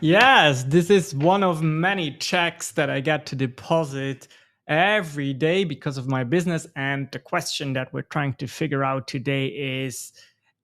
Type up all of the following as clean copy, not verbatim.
Yes, this is one of many checks that I get to deposit every day because of my business. And the question that we're trying to figure out today is,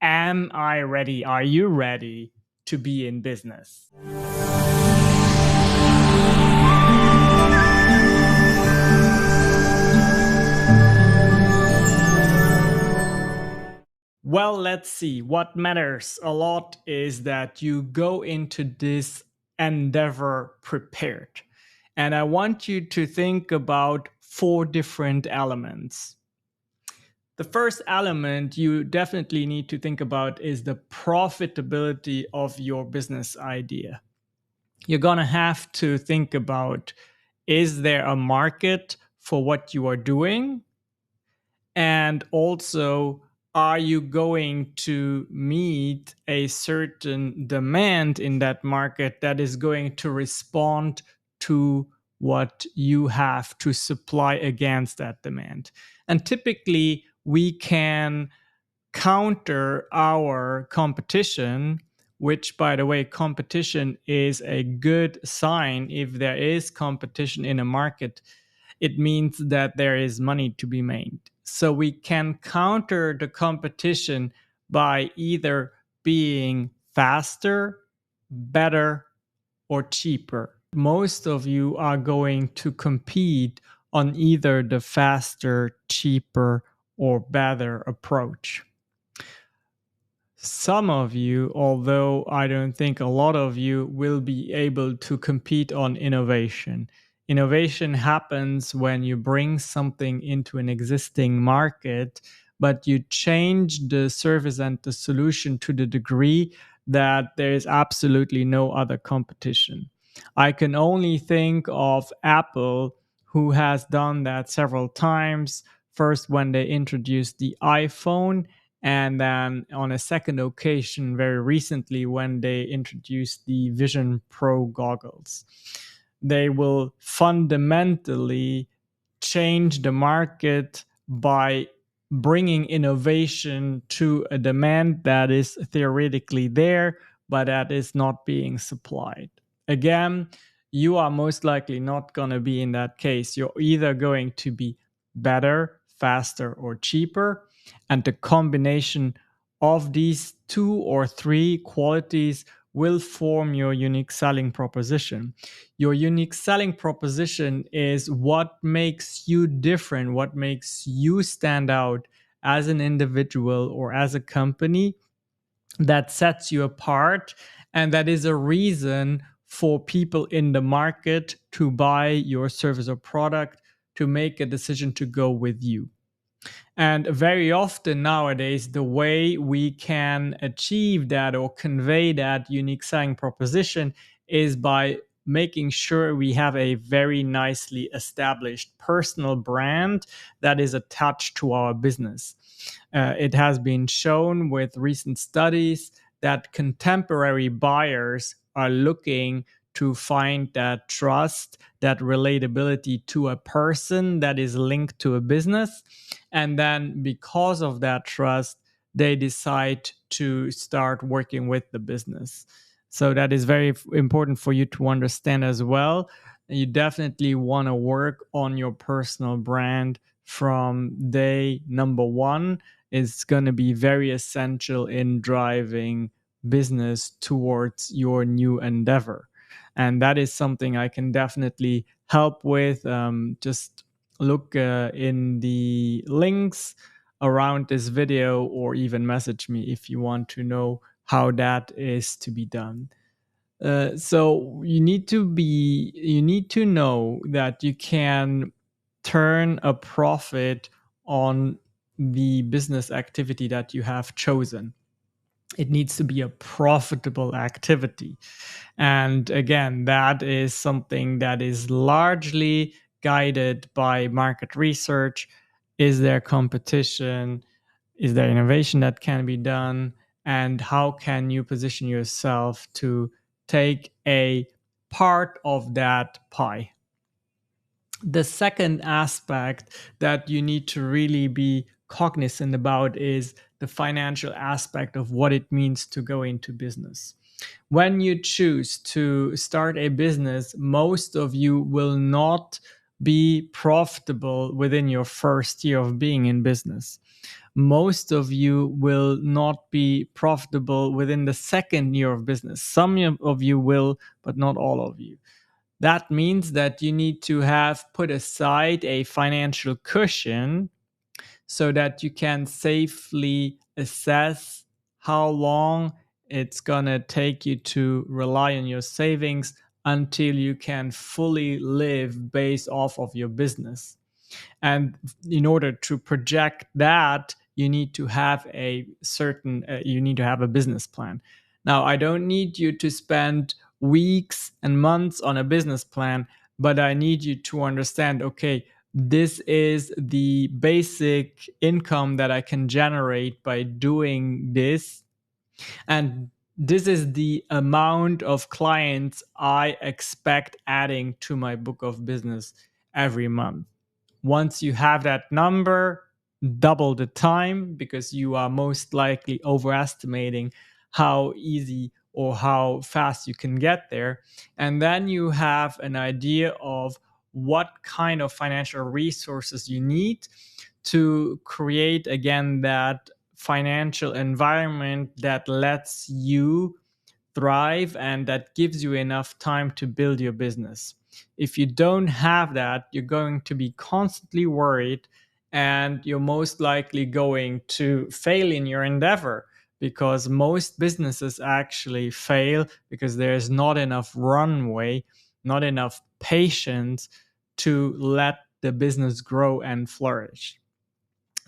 am I ready? Are you ready to be in business? Well, let's see. What matters a lot is that you go into this endeavor prepared. And I want you to think about four different elements. The first element you definitely need to think about is the profitability of your business idea. You're going to have to think about, is there a market for what you are doing? And also, are you going to meet a certain demand in that market that is going to respond to what you have to supply against that demand? And typically, we can counter our competition, which, by the way, competition is a good sign. If there is competition in a market, it means that there is money to be made. So we can counter the competition by either being faster, better, or cheaper. Most of you are going to compete on either the faster, cheaper, or better approach. Some of you, although I don't think a lot of you, will be able to compete on innovation. Innovation happens when you bring something into an existing market, but you change the service and the solution to the degree that there is absolutely no other competition. I can only think of Apple, who has done that several times. First, when they introduced the iPhone, and then on a second occasion, very recently, when they introduced the Vision Pro goggles. They will fundamentally change the market by bringing innovation to a demand that is theoretically there, but that is not being supplied. Again, you are most likely not going to be in that case. You're either going to be better, faster, or cheaper. And the combination of these two or three qualities will form your unique selling proposition. Your unique selling proposition is what makes you different, what makes you stand out as an individual or as a company, that sets you apart, and that is a reason for people in the market to buy your service or product, to make a decision to go with you. And very often nowadays, the way we can achieve that or convey that unique selling proposition is by making sure we have a very nicely established personal brand that is attached to our business. It has been shown with recent studies that contemporary buyers are looking to find that trust, that relatability to a person that is linked to a business. And then, because of that trust, they decide to start working with the business. So, that is very important for you to understand as well. You definitely want to work on your personal brand from day number one. It's going to be very essential in driving business towards your new endeavor. And that is something I can definitely help with. Just look in the links around this video, or even message me if you want to know how that is to be done. So you need to know that you can turn a profit on the business activity that you have chosen. It needs to be a profitable activity. And again, that is something that is largely guided by market research. Is there competition? Is there innovation that can be done? And how can you position yourself to take a part of that pie? The second aspect that you need to really be cognizant about is the financial aspect of what it means to go into business. When you choose to start a business, most of you will not be profitable within your first year of being in business. Most of you will not be profitable within the second year of business. Some of you will, but not all of you. That means that you need to have put aside a financial cushion so that you can safely assess how long it's going to take you to rely on your savings until you can fully live based off of your business. And in order to project that, you need to have you need to have a business plan. Now, I don't need you to spend weeks and months on a business plan, but I need you to understand, okay, this is the basic income that I can generate by doing this, and this is the amount of clients I expect adding to my book of business every month. Once you have that number, double the time, because you are most likely overestimating how easy or how fast you can get there. And then you have an idea of what kind of financial resources you need to create, again, that financial environment that lets you thrive and that gives you enough time to build your business. If you don't have that, you're going to be constantly worried, and you're most likely going to fail in your endeavor, because most businesses actually fail because there's not enough runway, not enough patience to let the business grow and flourish.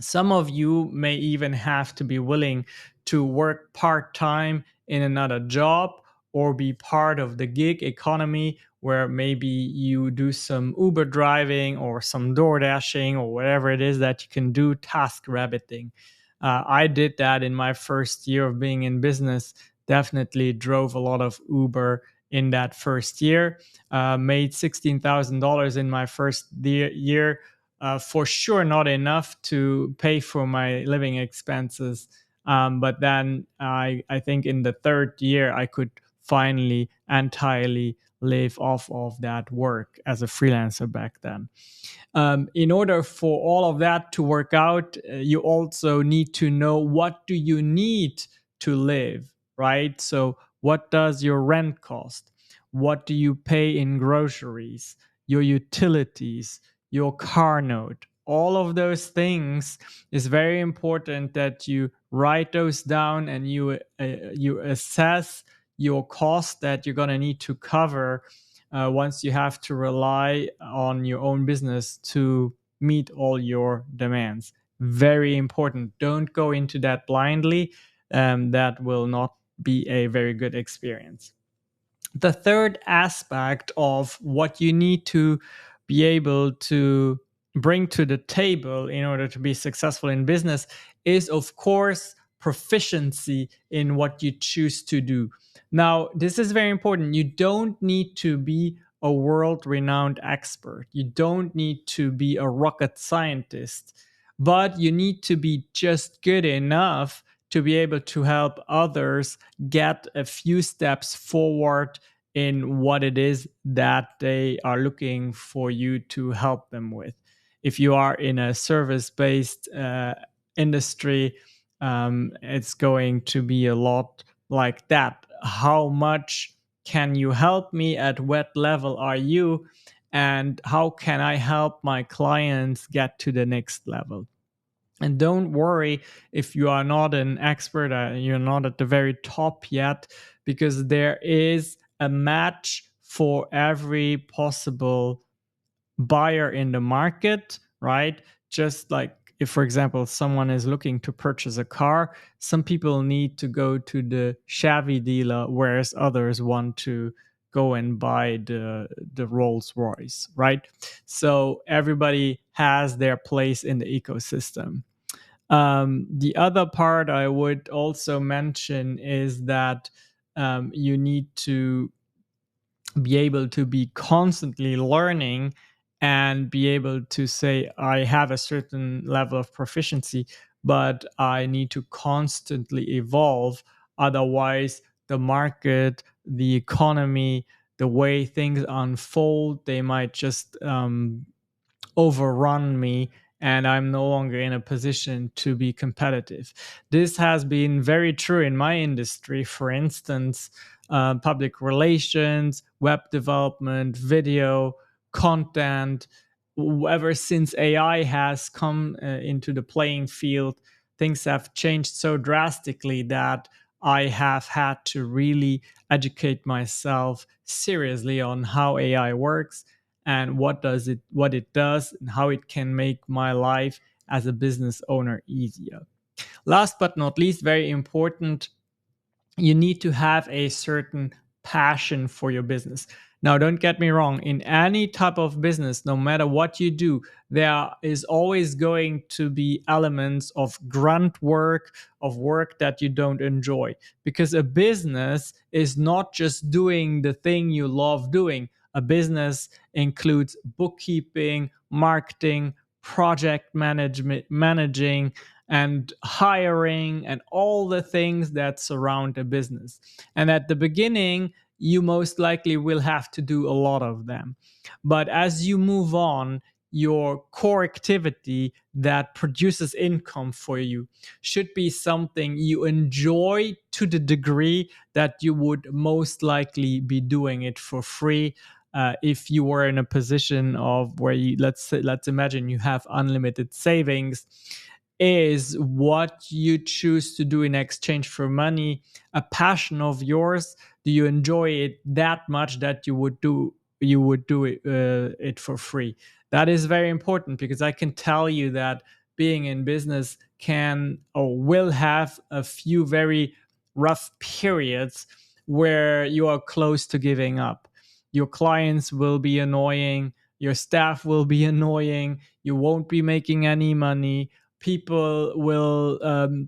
Some of you may even have to be willing to work part time in another job or be part of the gig economy, where maybe you do some Uber driving or some door dashing or whatever it is that you can do, task rabbiting. I did that in my first year of being in business. Definitely drove a lot of Uber in that first year. Made $16,000 in my first year. For sure not enough to pay for my living expenses. But then I think in the third year, I could finally entirely live off of that work as a freelancer back then. In order for all of that to work out, you also need to know, what do you need to live, right? So what does your rent cost? What do you pay in groceries, your utilities, your car note? All of those things is very important that you write those down, and you assess your cost that you're going to need to cover once you have to rely on your own business to meet all your demands. Very important. Don't go into that blindly. That will not be a very good experience. The third aspect of what you need to be able to bring to the table in order to be successful in business is, of course, proficiency in what you choose to do. Now, this is very important. You don't need to be a world renowned expert, you don't need to be a rocket scientist, but you need to be just good enough to be able to help others get a few steps forward in what it is that they are looking for you to help them with. If you are in a service based industry, it's going to be a lot like that. How much can you help me? At what level are you? And how can I help my clients get to the next level? And don't worry if you are not an expert, you're not at the very top yet, because there is a match for every possible buyer in the market, right? Just like if, for example, someone is looking to purchase a car, some people need to go to the Chevy dealer, whereas others want to go and buy the Rolls Royce, right? So everybody has their place in the ecosystem. The other part I would also mention is that you need to be able to be constantly learning and be able to say, I have a certain level of proficiency, but I need to constantly evolve. Otherwise, the market, the economy, the way things unfold. They might just overrun me, and I'm no longer in a position to be competitive. This has been very true in my industry. For instance, public relations, web development, video, content. Ever since AI has come into the playing field, things have changed so drastically that I have had to really educate myself seriously on how AI works and what it does and how it can make my life as a business owner easier. Last but not least, very important, you need to have a certain passion for your business. Now, don't get me wrong, in any type of business, no matter what you do, there is always going to be elements of grunt work, of work that you don't enjoy. Because a business is not just doing the thing you love doing. A business includes bookkeeping, marketing, project management, managing, and hiring and all the things that surround a business. And at the beginning, you most likely will have to do a lot of them. But as you move on, your core activity that produces income for you should be something you enjoy to the degree that you would most likely be doing it for free. If you were in a position of where you, let's imagine you have unlimited savings, is what you choose to do in exchange for money a passion of yours? Do you enjoy it that much that you would do it for free? That is very important, because I can tell you that being in business can or will have a few very rough periods where you are close to giving up. Your clients will be annoying, your staff will be annoying, you won't be making any money, people will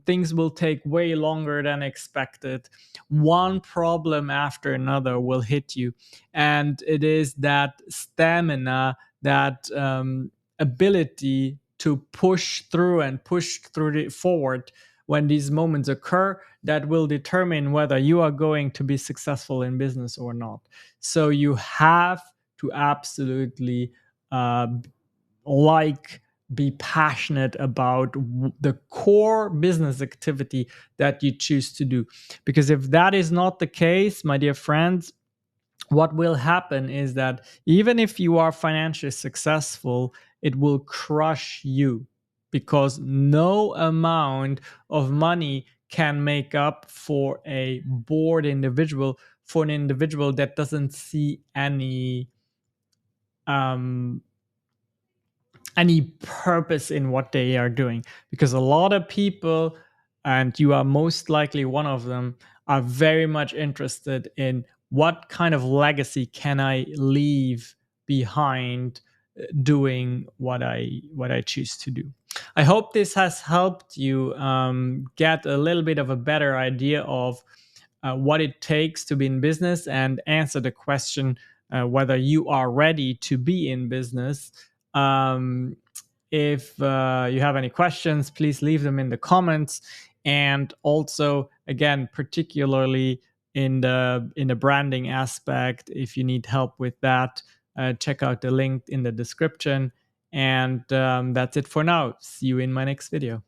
things will take way longer than expected. One problem after another will hit you, and it is that stamina, that ability to push through and push through it forward when these moments occur, that will determine whether you are going to be successful in business or not. So you have to absolutely uh, like be passionate about the core business activity that you choose to do. Because if that is not the case, my dear friends, what will happen is that even if you are financially successful, it will crush you, because no amount of money can make up for a bored individual, for an individual that doesn't see um, any purpose in what they are doing. Because a lot of people, and you are most likely one of them, are very much interested in what kind of legacy can I leave behind doing what I choose to do. I hope this has helped you get a little bit of a better idea of what it takes to be in business, and answer the question whether you are ready to be in business. Um, if you have any questions, please leave them in the comments. And also, again, particularly in the branding aspect, if you need help with that, check out the link in the description. And that's it for now. See you in my next video.